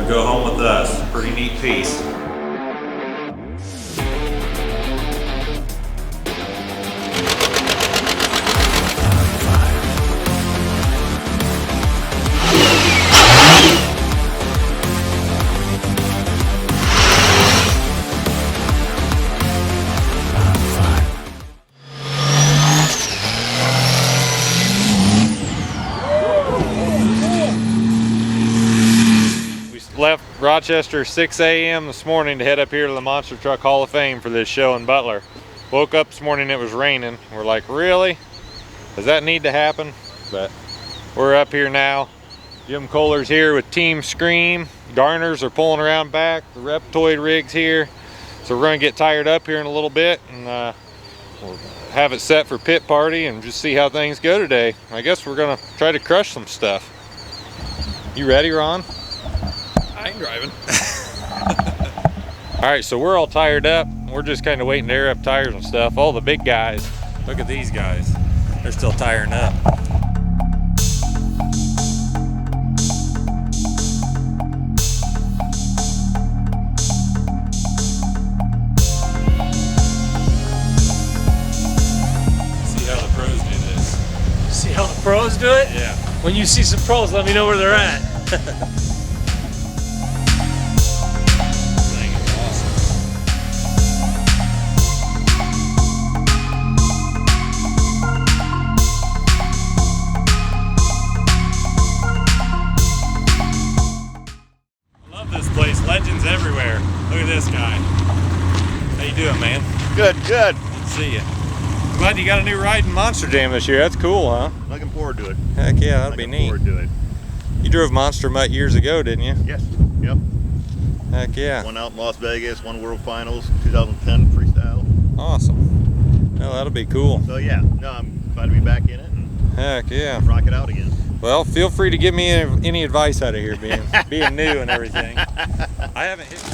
go home with us. Pretty neat piece. Left Rochester 6 a.m. this morning to head up here to the Monster Truck Hall of Fame for this show in Butler. Woke up this morning, it was raining. We're like, really? Does that need to happen? But we're up here now. Jim Kohler's here with Team Scream. Garners are pulling around back. The Reptoid rig's here. So we're gonna get tired up here in a little bit and we'll have it set for pit party and just see how things go today. I guess we're gonna try to crush some stuff. You ready, Ron? I ain't driving. All right, so we're all tired up. We're just kind of waiting to air up tires and stuff. All the big guys, Look at these guys. They're still tiring up. See how the pros do this. See how the pros do it? Yeah. When you see some pros, let me know where they're at. Legends everywhere. Look at this guy. How you doing, man? Good, good. Good to see you. glad you got a new ride in Monster Jam this year. That's cool, huh? Looking forward to it. Heck yeah, that'd be neat. Looking forward to it. You drove Monster Mutt years ago, didn't you? Yes, yep. Heck yeah. One out in Las Vegas, one World Finals, 2010 freestyle. Awesome. Well, that'll be cool. So yeah, no, I'm glad to be back in it and Heck yeah. rock it out again. Well, feel free to give me any advice out of here, being new and everything. I haven't hit.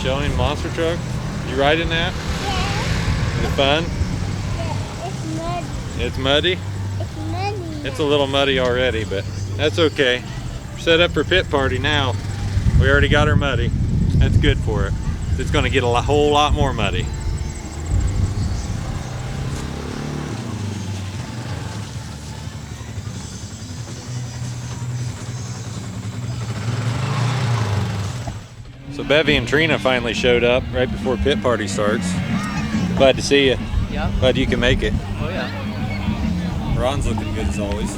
Showing monster truck? You riding that? Yeah. Is it fun? Yeah, It's muddy? it's muddy. It's a little muddy already, but that's okay. We're set up for pit party now. We already got her muddy. That's good for it. It's gonna get a whole lot more muddy. So Bevy and Trina finally showed up right before pit party starts. Glad to see you. Yeah. Glad you can make it. Oh yeah. Ron's looking good as always.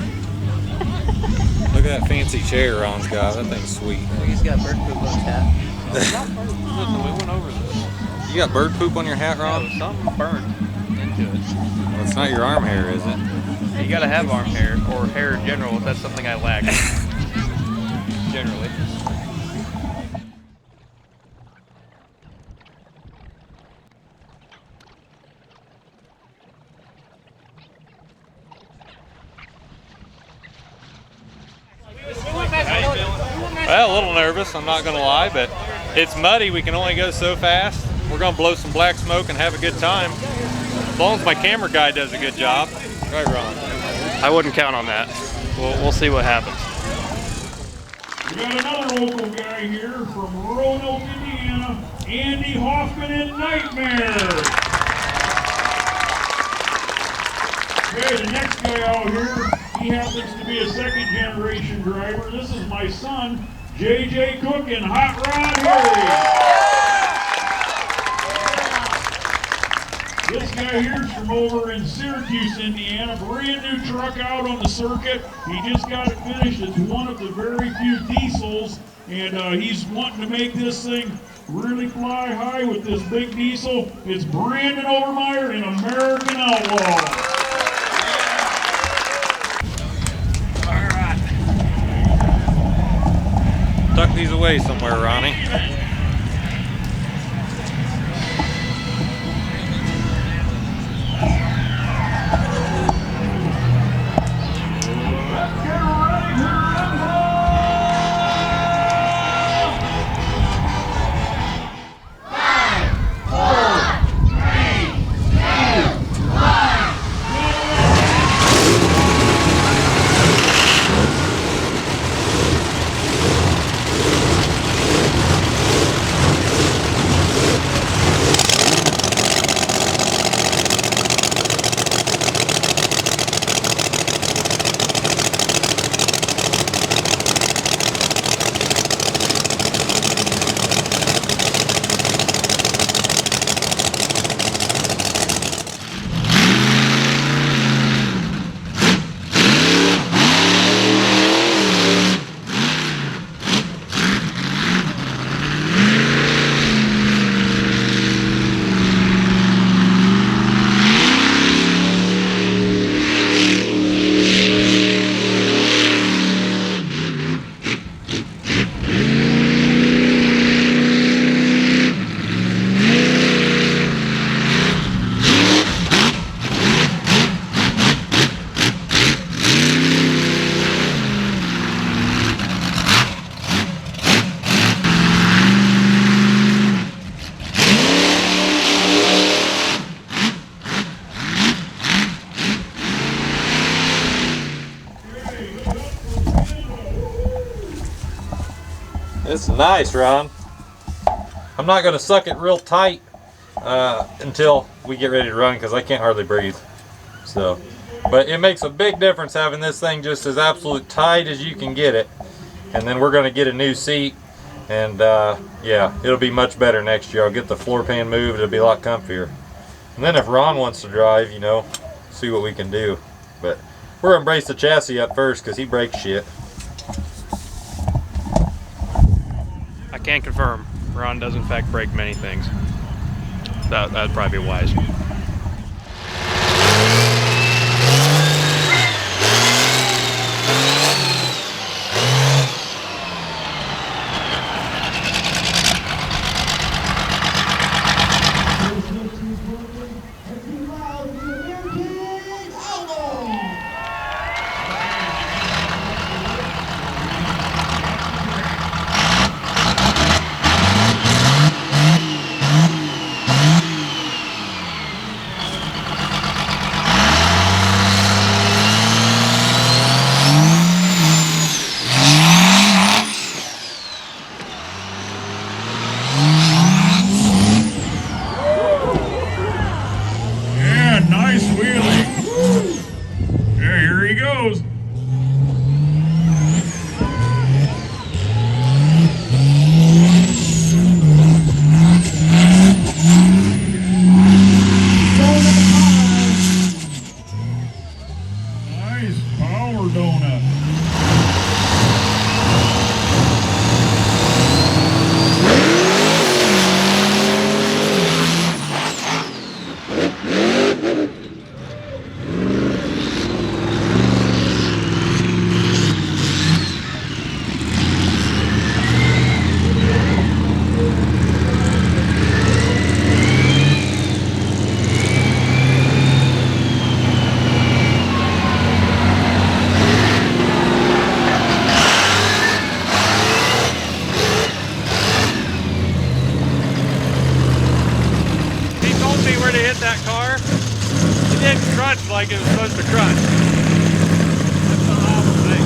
Look at that fancy chair Ron's got. That thing's sweet. I think he's got bird poop on his hat. Listen, we went over this. You got bird poop on your hat, Ron? Oh, something burned into it. Well, it's not your arm hair, is it? You gotta have arm hair, or hair in general, if that's something I lack. Generally. Well, a little nervous, I'm not gonna lie, but it's muddy, we can only go so fast. We're gonna blow some black smoke and have a good time. As long as my camera guy does a good job. Right, Ron? I wouldn't count on that. We'll see what happens. We got another local guy here from Roanoke, Indiana. Indiana, Andy Hoffman in Nightmare. Okay, the next guy out here, he happens to be a second generation driver. This is my son, JJ Cook and Hot Rod Harry. This guy here's from over in Syracuse, Indiana. Brand new truck out on the circuit. He just got it finished. It's one of the very few diesels, and he's wanting to make this thing really fly high with this big diesel. It's Brandon Overmeyer, an American Outlaw. Tuck these away somewhere, Ronnie. It's nice, Ron. I'm not going to suck it real tight until we get ready to run because I can't hardly breathe. So, but it makes a big difference having this thing just as absolute tight as you can get it. And then we're going to get a new seat, and yeah, it'll be much better next year. I'll get the floor pan moved. It'll be a lot comfier. And then if Ron wants to drive, you know, see what we can do. But we're going to brace the chassis up first because he breaks shit. I can confirm, Ron does in fact break many things. That'd probably be wise. That car, it didn't crunch like it was supposed to crunch. That's the awful thing.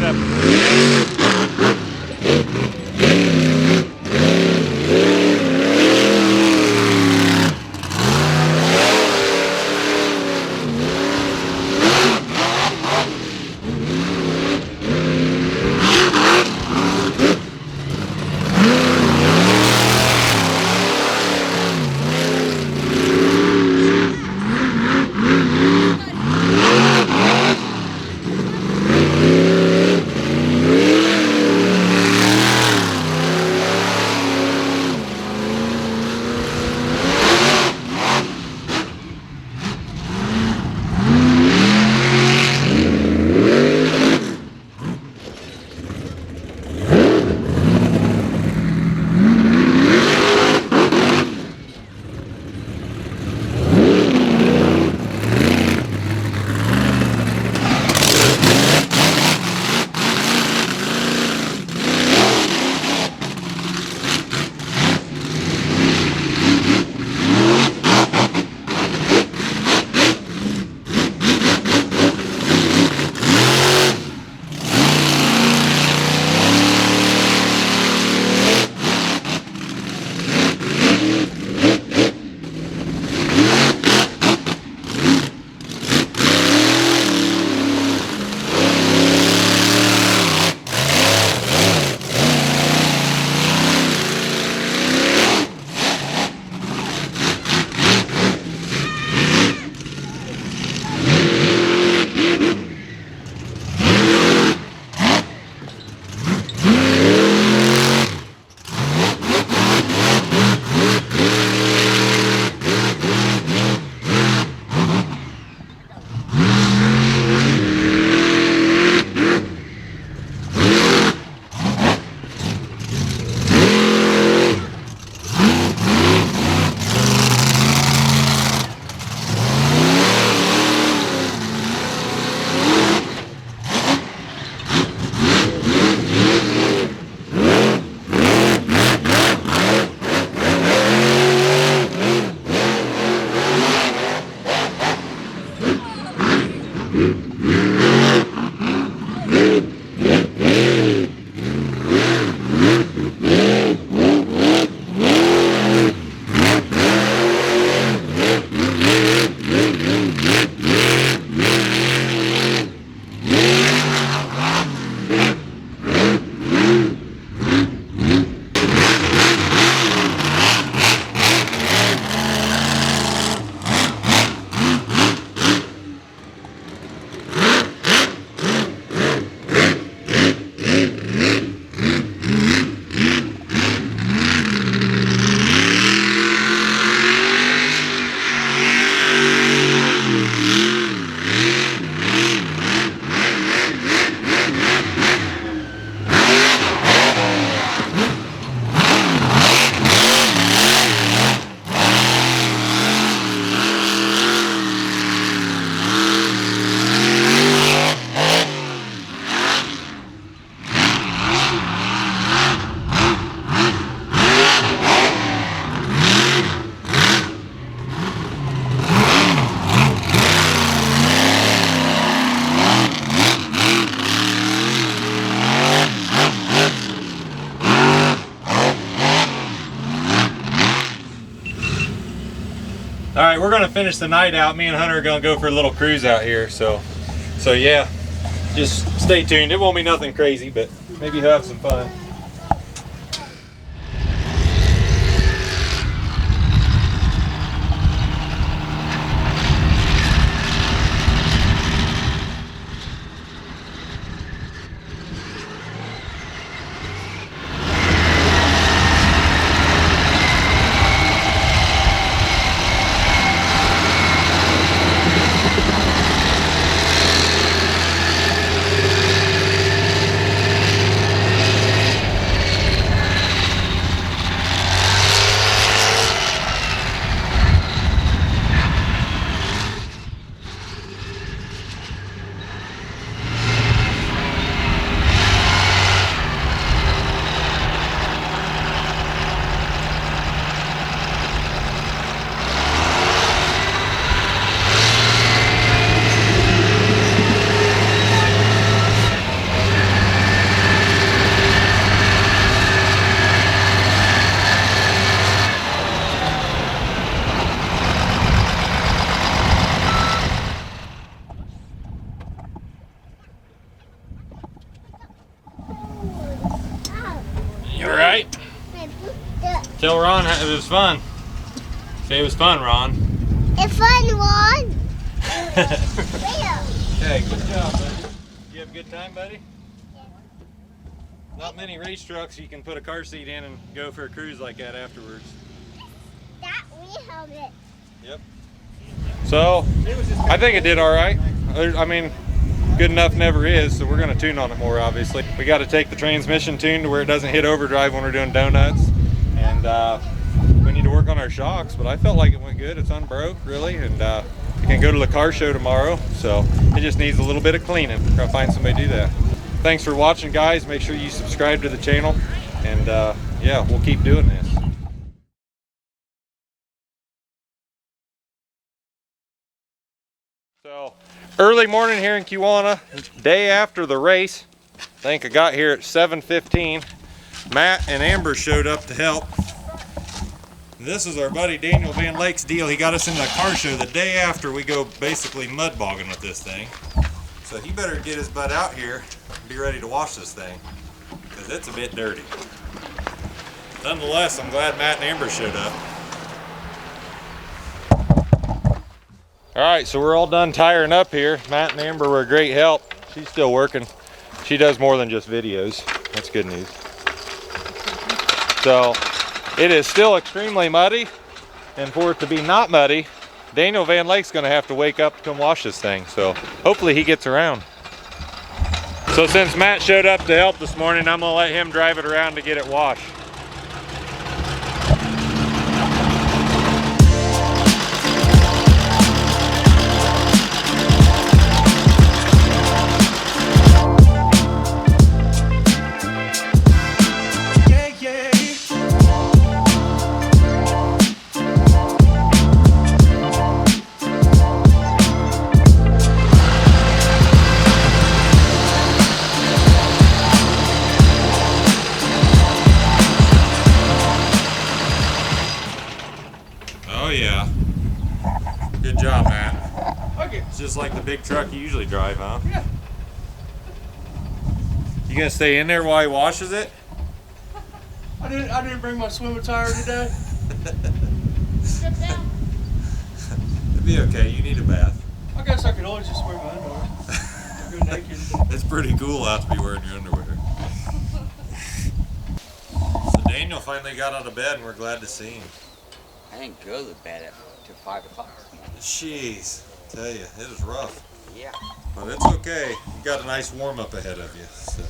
acceptable. All right, we're gonna finish the night out. Me and Hunter are gonna go for a little cruise out here. So yeah, just stay tuned. It won't be nothing crazy, but maybe you'll have some fun. Tell Ron it was fun. Say it was fun, Ron. It's fun one. Okay, good job, buddy. You have a good time, buddy? Not many race trucks you can put a car seat in and go for a cruise like that afterwards. That we have it. Yep. So, I think it did all right. I mean, good enough never is, so we're going to tune on it more, obviously. We got to take the transmission tune to where it doesn't hit overdrive when we're doing donuts. And we need to work on our shocks, but I felt like it went good. It's unbroke, really, and you can go to the car show tomorrow, so it just needs a little bit of cleaning. We're going to find somebody to do that. Thanks for watching, guys. Make sure you subscribe to the channel, and yeah, we'll keep doing this. So, early morning here in Kewanna, day after the race. I think I got here at 7:15. Matt and Amber showed up to help. This is our buddy Daniel Van Lake's deal. He got us in the car show the day after we go basically mud bogging with this thing. So he better get his butt out here and be ready to wash this thing, because it's a bit dirty. Nonetheless, I'm glad Matt and Amber showed up. Alright, so we're all done tiring up here. Matt and Amber were a great help. She's still working. She does more than just videos. That's good news. So, it is still extremely muddy, and for it to be not muddy, Daniel Van Lake's gonna have to wake up to come wash this thing. So, hopefully he gets around. So since Matt showed up to help this morning, I'm gonna let him drive it around to get it washed. Oh yeah. Good job, Matt. Okay. It's just like the big truck you usually drive, huh? Yeah. You gonna stay in there while he washes it? I didn't bring my swim attire today. It'd be okay. You need a bath. I guess I could always just wear my underwear. Go naked. It's pretty cool out to be wearing your underwear. So Daniel finally got out of bed, and we're glad to see him. I didn't go to bed till 5 o'clock. Jeez, I tell you, it was rough. Yeah. But it's okay. You got a nice warm up ahead of you. So.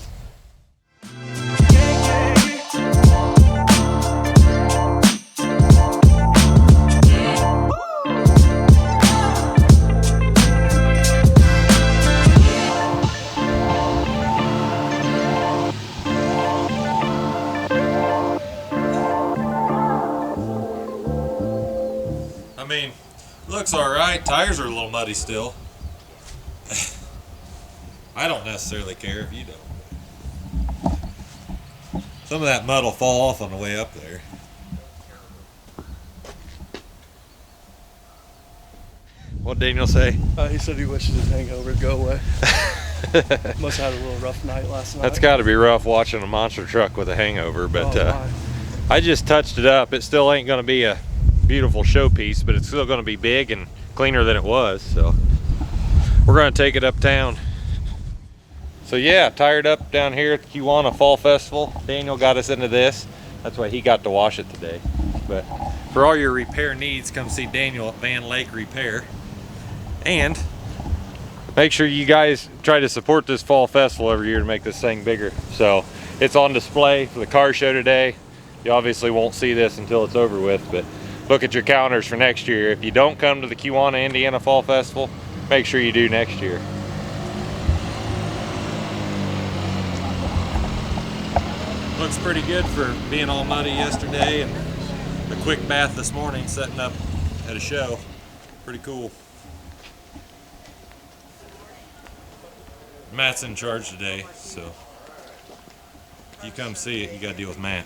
I mean, looks all right. Tires are a little muddy still. I don't necessarily care if you don't. Some of that mud will fall off on the way up there. What'd Daniel say? He said he wishes his hangover would go away. Must have had a little rough night last night. That's got to be rough watching a monster truck with a hangover, but Oh, I just touched it up. It still ain't going to be a beautiful showpiece, but it's still going to be big and cleaner than it was, so we're going to take it uptown. So yeah, tired up down here at the Kewanna Fall Festival. Daniel got us into this. That's why he got to wash it today. But for all your repair needs, come see Daniel at Van Lake Repair. And make sure you guys try to support this fall festival every year to make this thing bigger. So it's on display for the car show today. You obviously won't see this until it's over with, but look at your calendars for next year. If you don't come to the Kewanna, Indiana Fall Festival, make sure you do next year. Looks pretty good for being all muddy yesterday, and a quick bath this morning setting up at a show. Pretty cool. Matt's in charge today, so if you come see it, you gotta deal with Matt.